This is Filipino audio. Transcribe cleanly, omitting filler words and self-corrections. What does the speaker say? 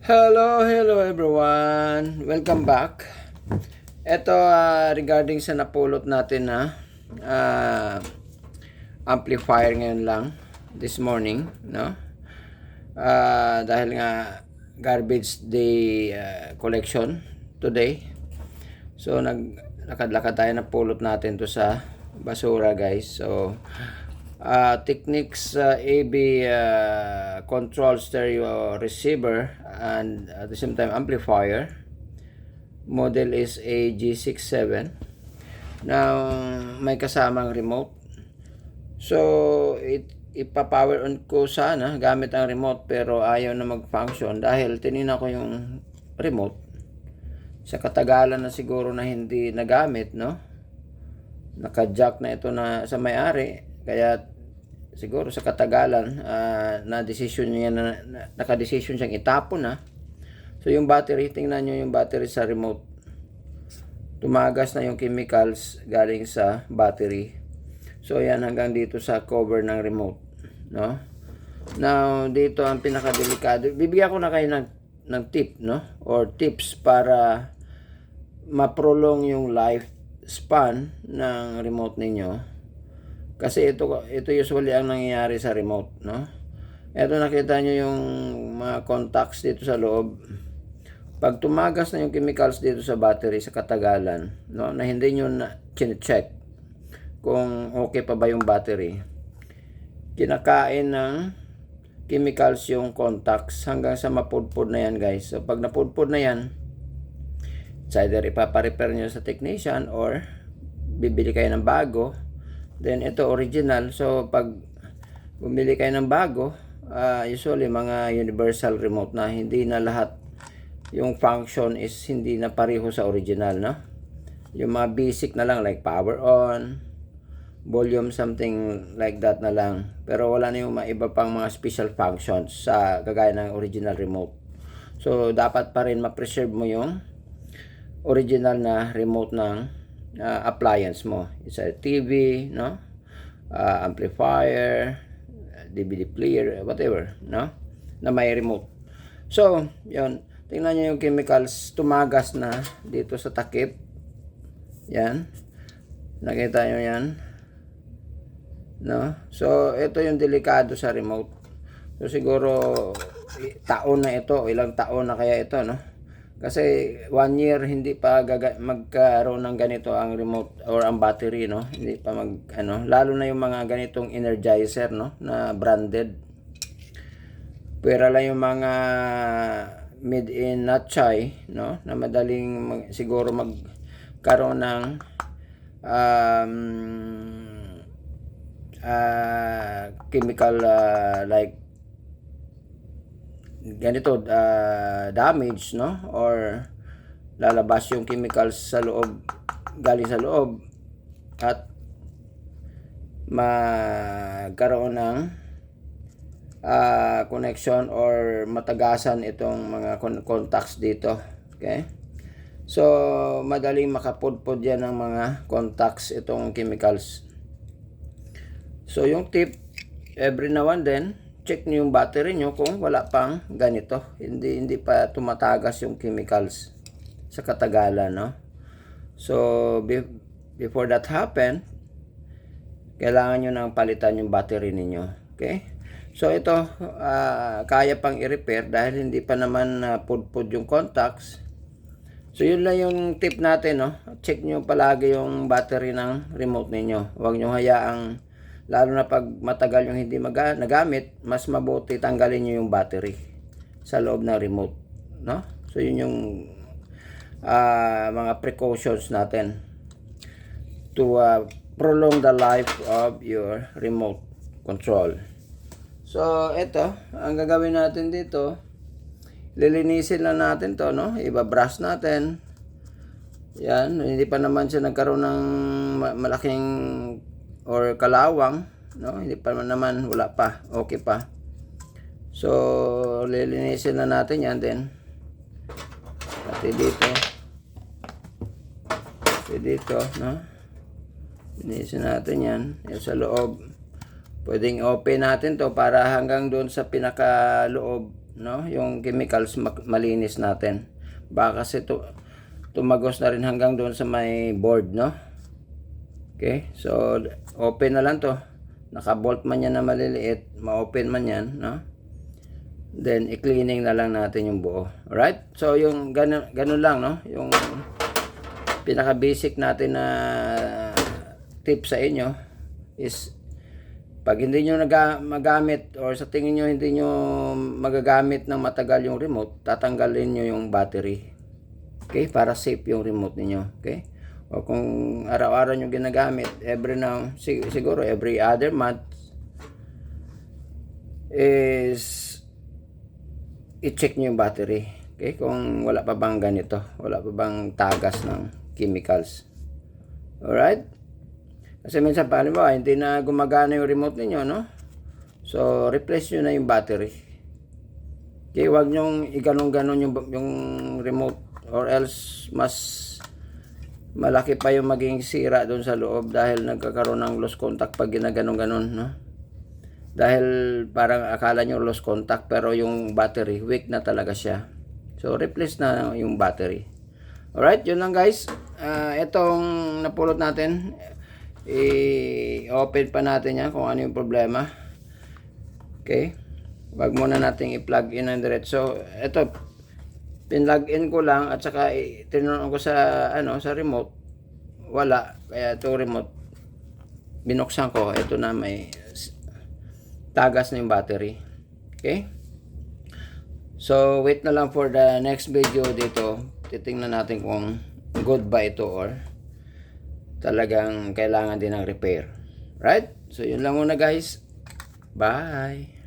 Hello everyone. Welcome back. Ito regarding sa napulot natin na ah, amplifier ngayon lang this morning, no? Dahil nga garbage day collection today. So lakad-lakad tayo na pulot natin to sa basura, guys. So Technics AB control stereo receiver and at the same time amplifier. Model is AG67. Now may kasamang remote. So ipa-power on ko sana gamit ang remote, pero ayaw na mag-function dahil tinina ko yung remote. Sa katagalan na siguro na hindi nagamit, no? Naka-jack na ito na sa may-ari, kaya siguro sa katagalan na-decision niya na naka-decision siyang itapon na. So yung battery, tingnan nyo yung battery sa remote. Tumagas na yung chemicals galing sa battery. So yan hanggang dito sa cover ng remote, no? Now dito ang pinakadelikado. Bibigyan ko na kayo ng tip, no? Or tips para ma-prolong yung lifespan ng remote ninyo. Kasi ito usually ang nangyayari sa remote, no? Ito nakita nyo yung mga contacts dito sa loob. Pag tumagas na yung chemicals dito sa battery sa katagalan, no, na hindi nyo na check kung okay pa ba yung battery, kinakain ng chemicals yung contacts hanggang sa mapudpud na yan, guys. So pag napudpud na yan, it's either ipaparepair nyo sa technician or bibili kayo ng bago. Then ito original. So pag bumili kayo ng bago, usually mga universal remote na, hindi na lahat yung function is hindi na pareho sa original, no? Yung mga basic na lang like power on, volume, something like that na lang. Pero wala na yung mga iba pang mga special functions sa kagaya ng original remote. So dapat pa rin ma-preserve mo yung original na remote ng appliance mo. It's a TV, no? Amplifier, DVD player, whatever, no? Na may remote. So, yun. Tingnan nyo yung chemicals. Tumagas na dito sa takip. Yan. Nakita nyo yan? No? So, ito yung delikado sa remote. So, siguro taon na ito. Ilang taon na kaya ito, no? Kasi 1 year hindi pa magkaroon ng ganito ang remote or ang battery, no? Hindi pa lalo na yung mga ganitong energizer, no, na branded. Pero lang yung mga made in Natchay, no, na madaling siguro magkaroon ng chemical like ganito damage, no, or lalabas yung chemicals sa loob, galing sa loob, at magkaroon ng connection or matagasan itong mga contacts dito. Okay, so madaling makapudpud yan ng mga contacts itong chemicals. So yung tip, every now and then check nyo yung battery nyo kung wala pang ganito, hindi pa tumatagas yung chemicals sa katagalan, no? So before that happen, kailangan nyo nang palitan yung battery ninyo. Okay, so ito kaya pang i-repair dahil hindi pa naman pudpud yung contacts. So yun lang yung tip natin, no? Check nyo palagi yung battery ng remote ninyo. Huwag nyo hayaang, lalo na pag matagal yung hindi nagamit, mas mabuti tanggalin nyo yung battery sa loob ng remote, no? So yun yung mga precautions natin to prolong the life of your remote control. So ito, ang gagawin natin dito, lilinisin lang natin to, no? Ibabrush natin. Yan, hindi pa naman siya nagkaroon ng malaking or kalawang, no? Hindi pa naman, wala pa, okay pa. So lilinisin na natin yan din. Pati dito, no? Linisin natin yan. Yan sa loob. Pwedeng open natin to para hanggang doon sa pinakaloob no? Yung chemicals malinis natin. Baka kasi tumagos na rin hanggang doon sa may board, no? Okay, so open na lang to. Naka-bolt man yan na maliliit, ma-open man yan, no? Then i-cleaning na lang natin yung buo. Alright? So yung ganun lang, no? Yung pinaka basic natin na tip sa inyo is pag hindi nyo magamit or sa tingin nyo hindi nyo magagamit ng matagal yung remote, tatanggalin nyo yung battery. Okay? Para safe yung remote niyo. Okay? O kung araw-araw nyo ginagamit, siguro every other month, is i-check nyo yung battery. Okay? Kung wala pa bang ganito, wala pa bang tagas ng chemicals. Alright? Kasi minsan halimbawa hindi na gumagana yung remote niyo, no? So replace nyo na yung battery. Okay, wag nyong iganon-ganon yung remote, or else mas malaki pa yung maging sira doon sa loob dahil nagkakaroon ng lost contact pag ginaganon-ganon, no? Dahil parang akala nyo lost contact pero yung battery weak na talaga siya. So replace na yung battery. Alright, yun lang guys. Itong napulot natin, i-open pa natin yan kung ano yung problema. Okay, wag muna natin i-plug in ng diretso. Ito, pinlug in ko lang at saka tinurn ko sa sa remote, wala. Kaya itong remote binuksan ko, ito na may tagas na yung battery. Okay, so wait na lang for the next video dito. Titingnan natin kung good ba ito or talagang kailangan din ng repair. Right? So yun lang muna guys. Bye.